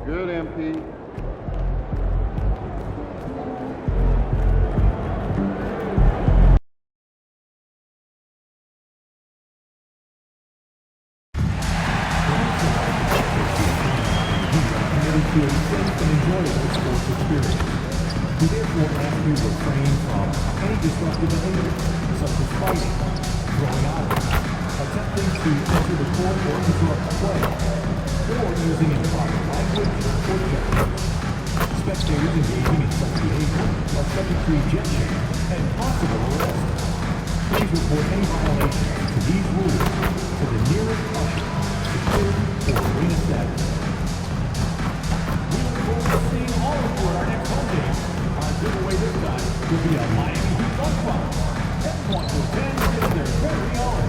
Good, MP. To a safe and enjoyable sports experience. We therefore ask you to refrain from any disruptive behavior, such as fighting, throwing items, attempting to enter the court or interrupt the play, or using improper language or gestures. Spectators engaging in such behavior are subject to ejection and possible arrest. Please report any violations to these rules to the nearest usher, security, or arena staff. Seeing all of you at our next home game. Our giveaway this time will be a Miami Heat lunchbox. Everyone will then get their very own.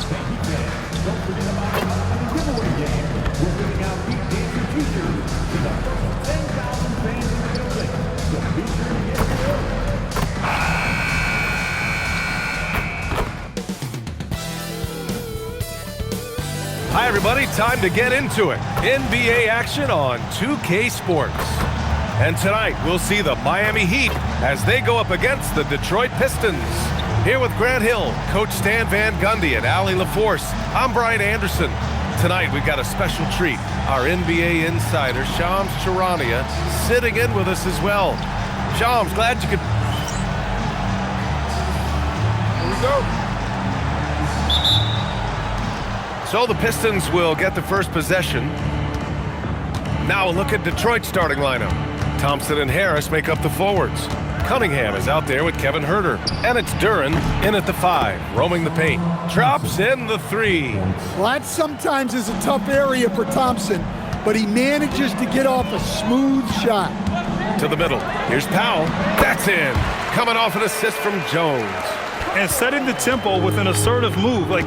Thank you, fans. Don't forget about the upcoming giveaway game. We're giving out Heat Dancer t-shirts to the first 10,000 fans in the building. So be sure to get your order. Hi, everybody. Time to get into it. NBA action on 2K Sports. And tonight, we'll see the Miami Heat as they go up against the Detroit Pistons. Here with Grant Hill, Coach Stan Van Gundy, and Allie LaForce, I'm Brian Anderson. Tonight, we've got a special treat. Our NBA insider, Shams Charania, sitting in with us as well. Shams, glad you could... Here we go. So the Pistons will get the first possession. Now a look at Detroit's starting lineup. Thompson and Harris make up the forwards. Cunningham is out there with Kevin Huerter. And it's Duren in at the 5, roaming the paint. Drops in the 3. Well, that sometimes is a tough area for Thompson, but he manages to get off a smooth shot. To the middle. Here's Powell. That's in. Coming off an assist from Jones. And setting the tempo with an assertive move. Like,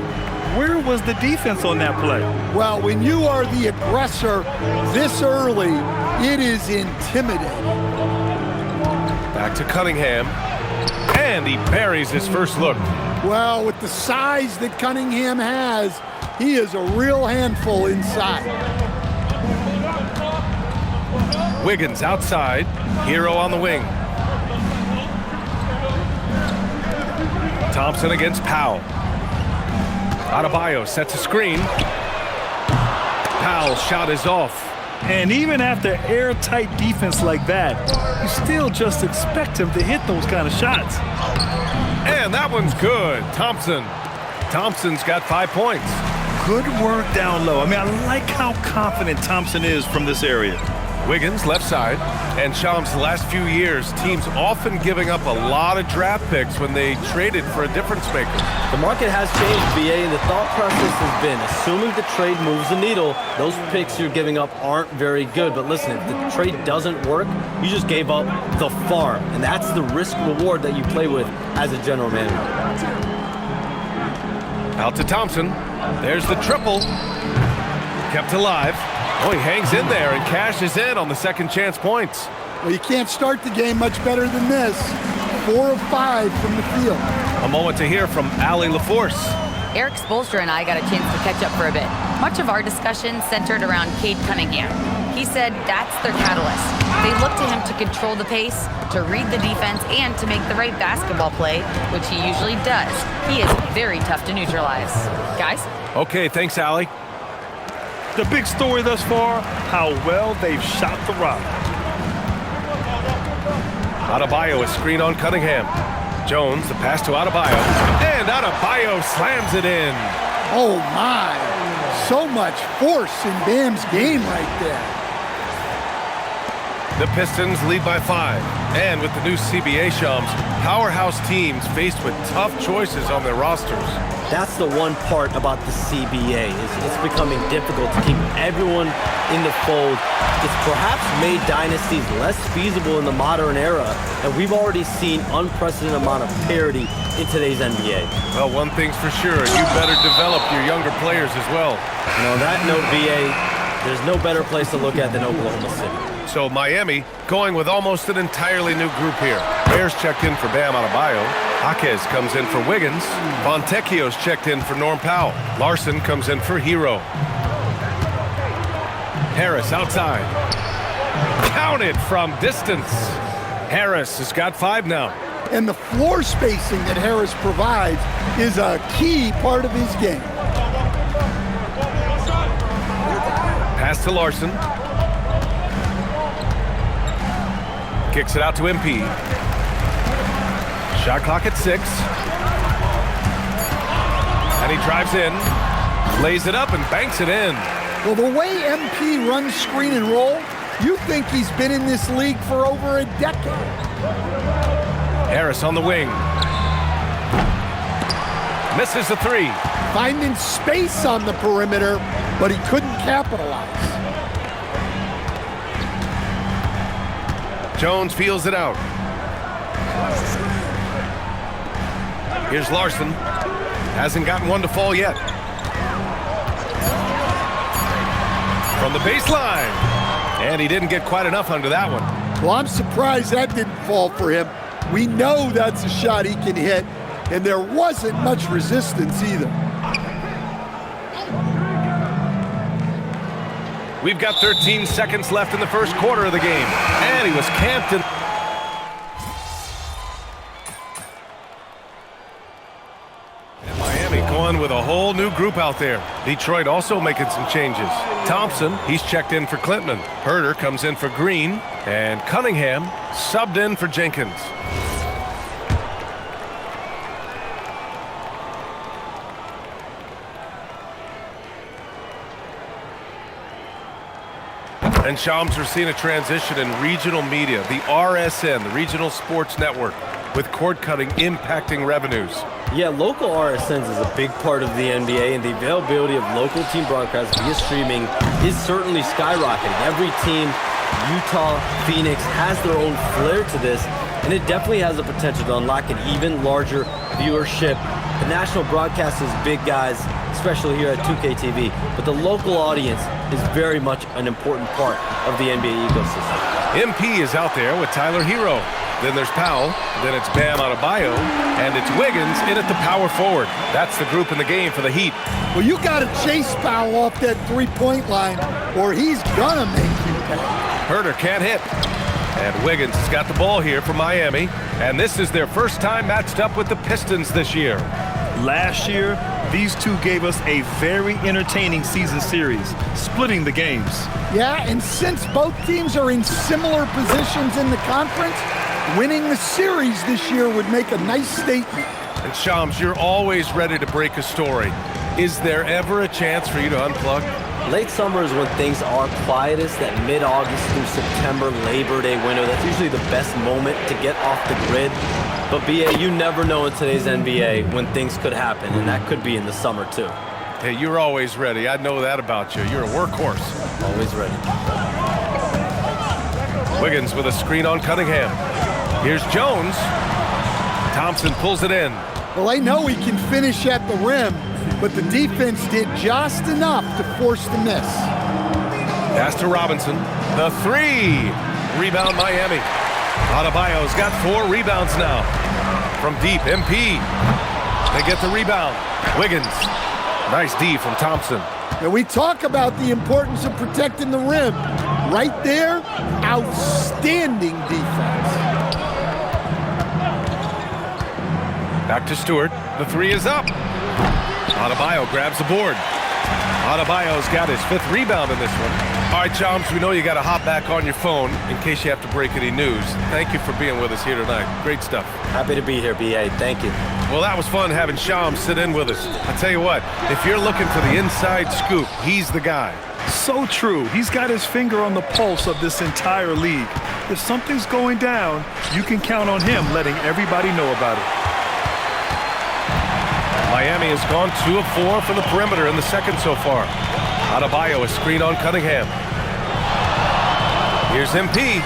where was the defense on that play? Well, when you are the aggressor this early, it is intimidating. Back to Cunningham. And he buries his first look. Well, with the size that Cunningham has, he is a real handful inside. Wiggins outside. Hero on the wing. Thompson against Powell. Adebayo sets a screen. Powell's shot is off. And even after airtight defense like that, you still just expect him to hit those kind of shots. And that one's good. Thompson's got 5 points. Good work down low. I mean, I like how confident Thompson is from this area. Wiggins left side. And Shams, the last few years, teams often giving up a lot of draft picks when they traded for a difference maker. The market has changed, BA, and the thought process has been, assuming the trade moves the needle, those picks you're giving up aren't very good. But listen, if the trade doesn't work, you just gave up the farm. And that's the risk-reward that you play with as a general manager. Out to Thompson. There's the triple. Kept alive. Oh, he hangs in there and cashes in on the second chance points. Well, you can't start the game much better than this. 4 of 5 from the field. A moment to hear from Allie LaForce. Eric Spoelstra and I got a chance to catch up for a bit. Much of our discussion centered around Cade Cunningham. He said that's their catalyst. They look to him to control the pace, to read the defense, and to make the right basketball play, which he usually does. He is very tough to neutralize. Guys? Okay, thanks, Allie. The big story thus far, how well they've shot the rock. Adebayo, a screen on Cunningham. Jones, the pass to Adebayo. And Adebayo slams it in. Oh, my. So much force in Bam's game right there. The Pistons lead by 5. And with the new CBA, Shams, powerhouse teams faced with tough choices on their rosters. That's the one part about the CBA, is it's becoming difficult to keep everyone in the fold. It's perhaps made dynasties less feasible in the modern era, and we've already seen unprecedented amount of parity in today's NBA. Well, one thing's for sure, you better develop your younger players as well. And on that note, BA, there's no better place to look at than Oklahoma City. So Miami going with almost an entirely new group here. Bears checked in for Bam Adebayo. Jaquez comes in for Wiggins. Fontecchio's checked in for Norm Powell. Larson comes in for Hero. Harris outside. Counted from distance. Harris has got 5 now. And the floor spacing that Harris provides is a key part of his game. Pass to Larson. Kicks it out to MP. Shot clock at 6. And he drives in, lays it up, and banks it in. Well, the way MP runs screen and roll, you think he's been in this league for over a decade. Harris on the wing. Misses the 3. Finding space on the perimeter, but he couldn't capitalize. Jones feels it out. Here's Larson. Hasn't gotten one to fall yet. From the baseline. And he didn't get quite enough under that one. Well, I'm surprised that didn't fall for him. We know that's a shot he can hit, and there wasn't much resistance either. We've got 13 seconds left in the first quarter of the game. And he was camped in. And Miami going with a whole new group out there. Detroit also making some changes. Thompson, he's checked in for Clinton. Herter comes in for Green. And Cunningham subbed in for Jenkins. And Shams, we're seeing a transition in regional media. The RSN, the Regional Sports Network, with cord cutting impacting revenues. Yeah, local RSNs is a big part of the NBA, and the availability of local team broadcasts via streaming is certainly skyrocketing. Every team, Utah, Phoenix, has their own flair to this, and it definitely has the potential to unlock an even larger viewership. The national broadcast is big, guys, especially here at 2K TV, but the local audience is very much an important part of the NBA ecosystem. MP is out there with Tyler Hero. Then there's Powell, then it's Bam Adebayo, and it's Wiggins in at the power forward. That's the group in the game for the Heat. Well, you got to chase Powell off that three-point line, or he's gonna make you pay. Herter can't hit. And Wiggins has got the ball here for Miami, and this is their first time matched up with the Pistons this year. Last year, these two gave us a very entertaining season series, splitting the games. Yeah, and since both teams are in similar positions in the conference, winning the series this year would make a nice statement. And Shams, you're always ready to break a story. Is there ever a chance for you to unplug? Late summer is when things are quietest, that mid-August through September Labor Day window. That's usually the best moment to get off the grid. But BA, you never know in today's NBA when things could happen, and that could be in the summer too. Hey, you're always ready. I know that about you. You're a workhorse. Always ready. Wiggins with a screen on Cunningham. Here's Jones. Thompson pulls it in. Well, I know he can finish at the rim, but the defense did just enough to force the miss. Pass to Robinson. The 3. Rebound Miami. Adebayo's got 4 rebounds now. From deep, MP. They get the rebound. Wiggins. Nice D from Thompson. And we talk about the importance of protecting the rim. Right there, outstanding defense. Back to Stewart. The three is up. Adebayo grabs the board. Adebayo's got his 5th rebound in this one. All right, Chomps, we know you got to hop back on your phone in case you have to break any news. Thank you for being with us here tonight. Great stuff. Happy to be here, BA. Thank you. Well, that was fun having Shams sit in with us. I tell you what, if you're looking for the inside scoop, he's the guy. So true. He's got his finger on the pulse of this entire league. If something's going down, you can count on him letting everybody know about it. Miami has gone 2 of 4 from the perimeter in the second so far. Adebayo is screen on Cunningham. Here's MP.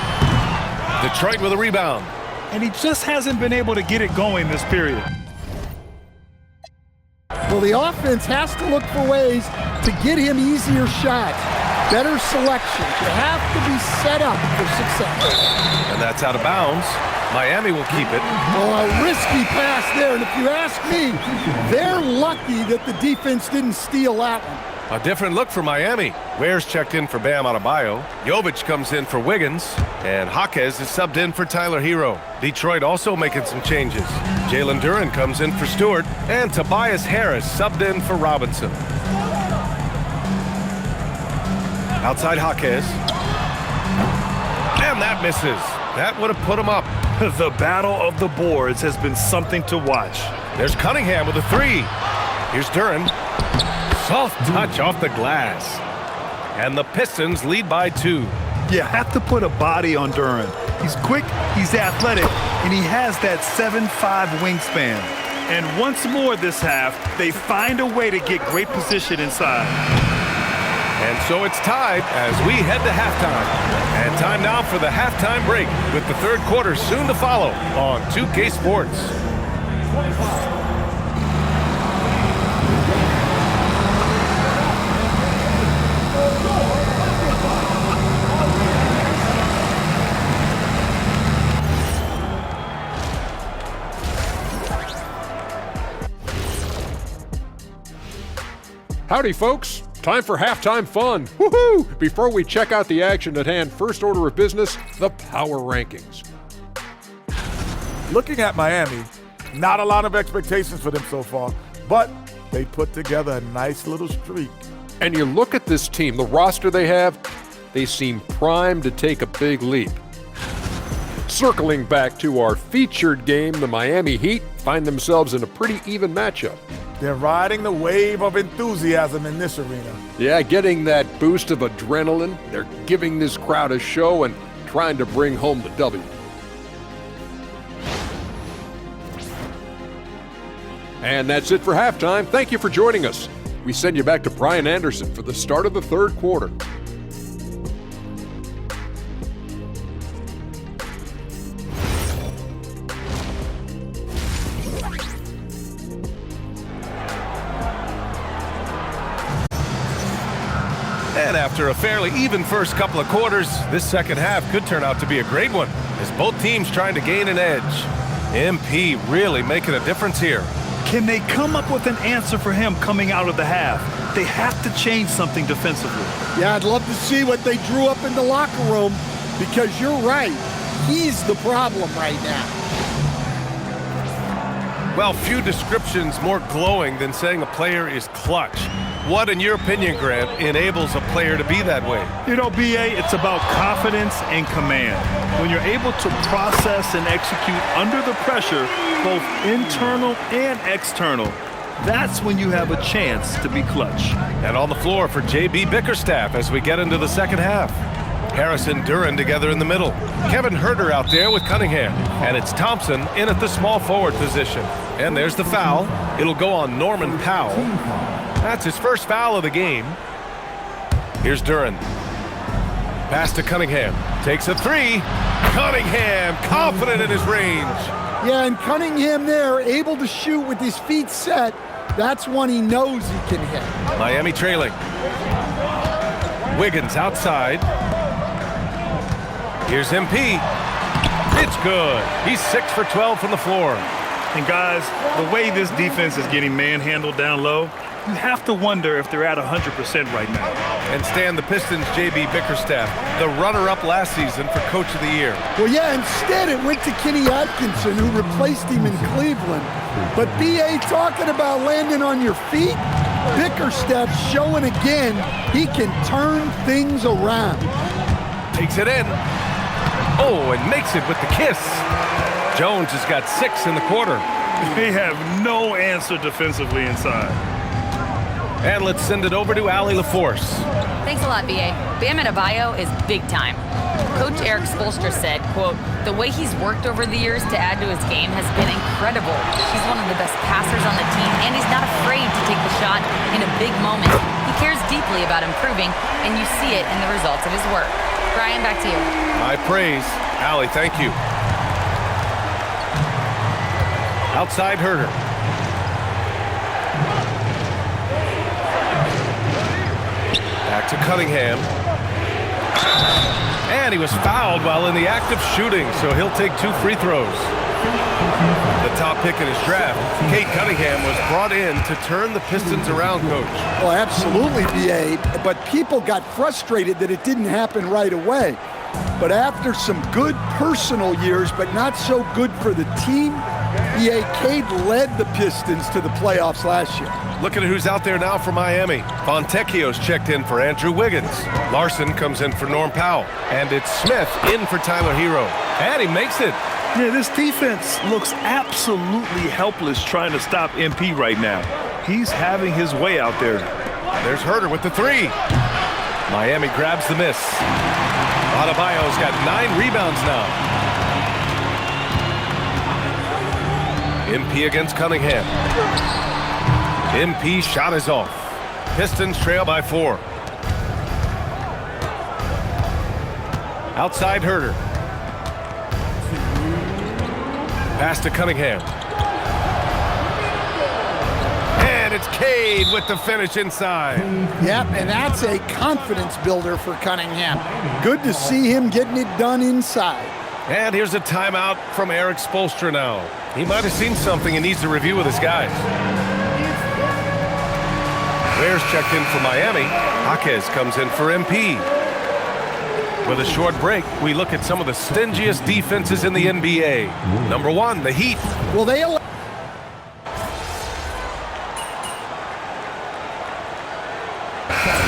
Detroit with a rebound. And he just hasn't been able to get it going this period. Well, the offense has to look for ways to get him easier shots, better selection. You have to be set up for success. And that's out of bounds. Miami will keep it. Well, a risky pass there, and if you ask me, they're lucky that the defense didn't steal that one. A different look for Miami. Ware's checked in for Bam Adebayo. Jovic comes in for Wiggins. And Jaquez is subbed in for Tyler Hero. Detroit also making some changes. Jalen Duren comes in for Stewart. And Tobias Harris subbed in for Robinson. Outside Jaquez. And that misses. That would have put him up. The battle of the boards has been something to watch. There's Cunningham with a 3. Here's Duren. Soft touch off the glass. And the Pistons lead by 2. You have to put a body on Duren. He's quick, he's athletic, and he has that 7'5" wingspan. And once more this half, they find a way to get great position inside. And so it's tied as we head to halftime. And time now for the halftime break with the third quarter soon to follow on 2K Sports. Howdy, folks. Time for halftime fun. Woohoo! Before we check out the action at hand, first order of business, the power rankings. Looking at Miami, not a lot of expectations for them so far, but they put together a nice little streak. And you look at this team, the roster they have, they seem primed to take a big leap. Circling back to our featured game, the Miami Heat find themselves in a pretty even matchup. They're riding the wave of enthusiasm in this arena. Yeah, getting that boost of adrenaline. They're giving this crowd a show and trying to bring home the W. And that's it for halftime. Thank you for joining us. We send you back to Brian Anderson for the start of the third quarter. And after a fairly even first couple of quarters, this second half could turn out to be a great one as both teams trying to gain an edge. MP really making a difference here. Can they come up with an answer for him coming out of the half? They have to change something defensively. Yeah, I'd love to see what they drew up in the locker room because you're right. He's the problem right now. Well, few descriptions more glowing than saying a player is clutch. What, in your opinion, Grant, enables a player to be that way? You know, BA, it's about confidence and command. When you're able to process and execute under the pressure, both internal and external, that's when you have a chance to be clutch. And on the floor for J.B. Bickerstaff as we get into the second half. Harris and Duren together in the middle. Kevin Huerter out there with Cunningham. And it's Thompson in at the small forward position. And there's the foul. It'll go on Norman Powell. That's his first foul of the game. Here's Duren. Pass to Cunningham. Takes a 3. Cunningham confident in his range. Yeah, and Cunningham there, able to shoot with his feet set. That's one he knows he can hit. Miami trailing. Wiggins outside. Here's MP. It's good. He's 6 for 12 from the floor. And guys, the way this defense is getting manhandled down low, you have to wonder if they're at 100% right now. And Stan, the Pistons' J.B. Bickerstaff, the runner-up last season for Coach of the Year. Well, yeah, instead it went to Kenny Atkinson, who replaced him in Cleveland. But B.A. talking about landing on your feet, Bickerstaff showing again he can turn things around. Takes it in. Oh, and makes it with the kiss. Jones has got 6 in the quarter. They have no answer defensively inside. And let's send it over to Allie LaForce. Thanks a lot, B.A. Bam Adebayo is big time. Coach Eric Spoelstra said, quote, "The way he's worked over the years to add to his game has been incredible. He's one of the best passers on the team, and he's not afraid to take the shot in a big moment. He cares deeply about improving, and you see it in the results of his work." Brian, back to you. My praise. Allie, thank you. Outside Herter. Back to Cunningham. And he was fouled while in the act of shooting, so he'll take 2 free throws. The top pick in his draft, Cade Cunningham, was brought in to turn the Pistons around, Coach. Well, absolutely, B.A., but people got frustrated that it didn't happen right away. But after some good personal years, but not so good for the team, B.A. Cade led the Pistons to the playoffs last year. Looking at who's out there now for Miami. Fontecchio's checked in for Andrew Wiggins. Larson comes in for Norm Powell. And it's Smith in for Tyler Hero. And he makes it. Yeah, this defense looks absolutely helpless trying to stop MP right now. He's having his way out there. There's Herter with the 3. Miami grabs the miss. Adebayo's got 9 rebounds now. MP against Cunningham. MP shot is off. Pistons trail by 4. Outside Herter. Pass to Cunningham. And it's Cade with the finish inside. Yep, and that's a confidence builder for Cunningham. Good to see him getting it done inside. And here's a timeout from Eric Spoelstra now. He might have seen something and needs to review with his guys. Ware's checked in for Miami. Jaquez comes in for MP. With a short break, we look at some of the stingiest defenses in the NBA. Number 1, the Heat. Well, they The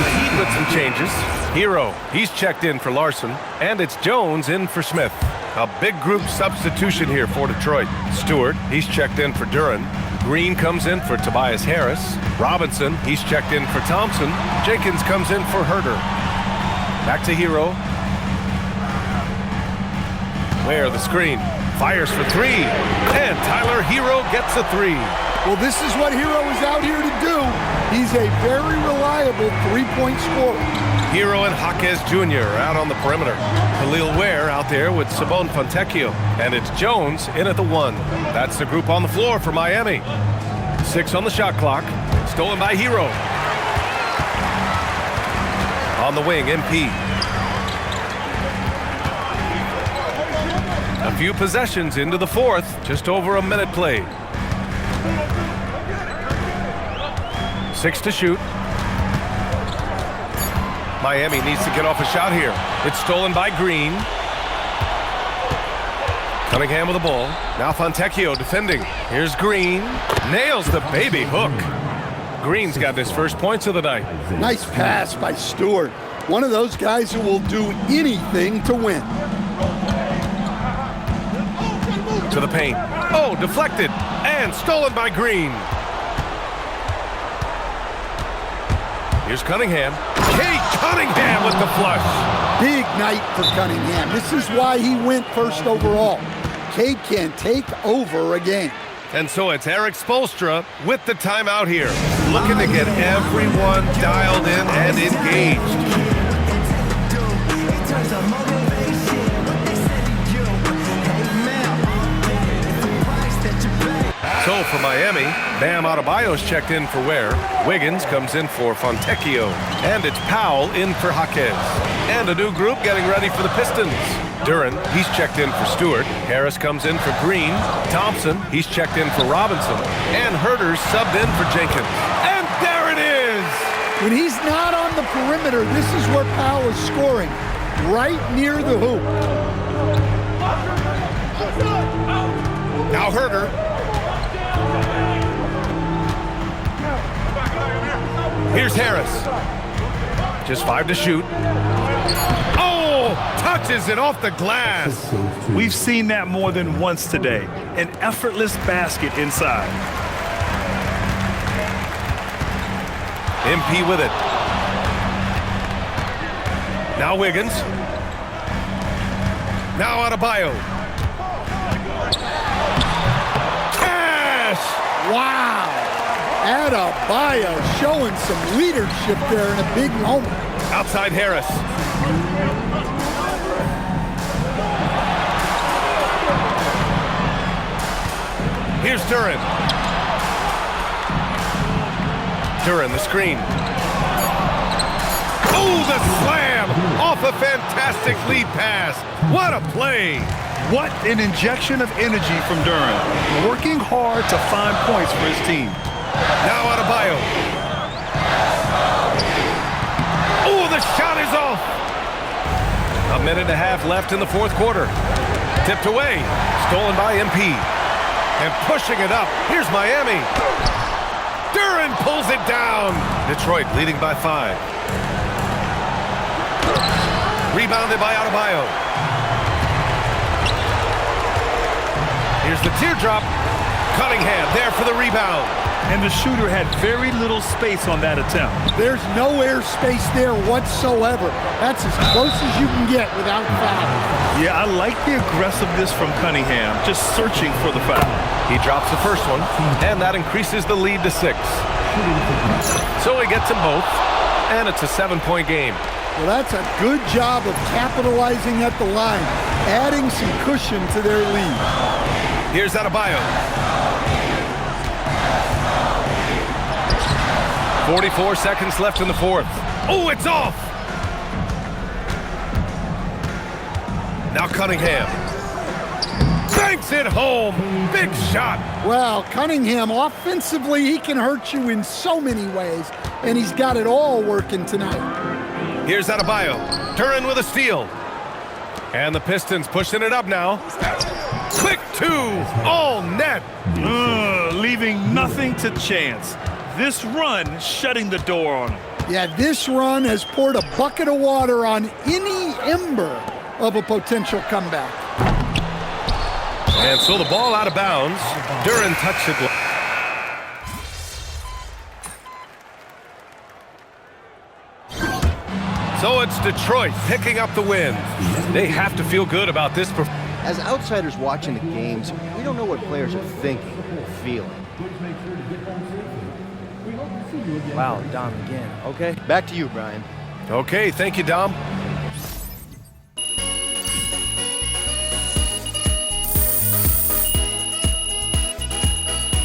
Heat with some changes. Hero, he's checked in for Larson. And it's Jones in for Smith. A big group substitution here for Detroit. Stewart, he's checked in for Duren. Green comes in for Tobias Harris. Robinson, he's checked in for Thompson. Jenkins comes in for Herter. Back to Hero. Where the screen. Fires for 3. And Tyler Hero gets a 3. Well, this is what Hero is out here to do. He's a very reliable three-point scorer. Hero and Jaquez Jr. are out on the perimeter. Khalil Ware out there with Sabon Fontecchio. And it's Jones in at the 1. That's the group on the floor for Miami. 6 on the shot clock. Stolen by Hero. On the wing, MP. A few possessions into the 4th. Just over a minute played. 6 to shoot. Miami needs to get off a shot here. It's stolen by Green. Cunningham with the ball. Now Fontecchio defending. Here's Green. Nails the baby hook. Green's got his first points of the night. Nice pass by Stewart. One of those guys who will do anything to win. To the paint. Oh, deflected. And stolen by Green. Here's Cunningham. Cade Cunningham with the flush. Big night for Cunningham. This is why he went first overall. Cade can take over a game. And so it's Eric Spoelstra with the timeout here. Looking to get everyone dialed in and engaged. So for Miami, Bam Adebayo's checked in for Ware. Wiggins comes in for Fontecchio. And it's Powell in for Jaquez. And a new group getting ready for the Pistons. Duren, he's checked in for Stewart. Harris comes in for Green. Thompson, he's checked in for Robinson. And Herter's subbed in for Jenkins. And there When he's not on the perimeter, this is where Powell is scoring, right near the hoop. Now Herder. Here's Harris. Just 5 to shoot. Oh, touches it off the glass. We've seen that more than once today. An effortless basket inside. MP with it. Now Wiggins. Now Adebayo. Cash! Wow. Adebayo showing some leadership there in a big moment. Outside Harris. Here's Duren. Duren, the screen. Oh, the slam! Off a fantastic lead pass. What a play! What an injection of energy from Duren. Working hard to find points for his team. Now Adebayo. Oh, the shot is off. 1.5 minutes left in the fourth quarter. Tipped away. Stolen by MP. And pushing it up. Here's Miami. Duren pulls it down. Detroit leading by 5. Rebounded by Adebayo. Here's the teardrop. Cunningham there for the rebound. And the shooter had very little space on that attempt. There's no air space there whatsoever. That's as close as you can get without foul. Yeah, I like the aggressiveness from Cunningham, just searching for the foul. He drops the first one, and that increases the lead to 6. So he gets them both, and it's a 7-point game. Well, that's a good job of capitalizing at the line, adding some cushion to their lead. Here's Adebayo. 44 seconds left in the fourth. Oh, it's off! Now Cunningham. Banks it home. Big shot. Well, Cunningham, offensively, he can hurt you in so many ways, and he's got it all working tonight. Here's Adebayo. Duren with a steal. And the Pistons pushing it up now. Quick 2. All net. Leaving nothing to chance. This run shutting the door on him. Yeah, this run has poured a bucket of water on any ember of a potential comeback. And so the ball out of bounds. Duren touched it. So it's Detroit picking up the win. They have to feel good about this performance. As outsiders watching the games, we don't know what players are thinking or feeling. Wow, Dom again. Okay. Back to you, Brian. Okay, thank you, Dom.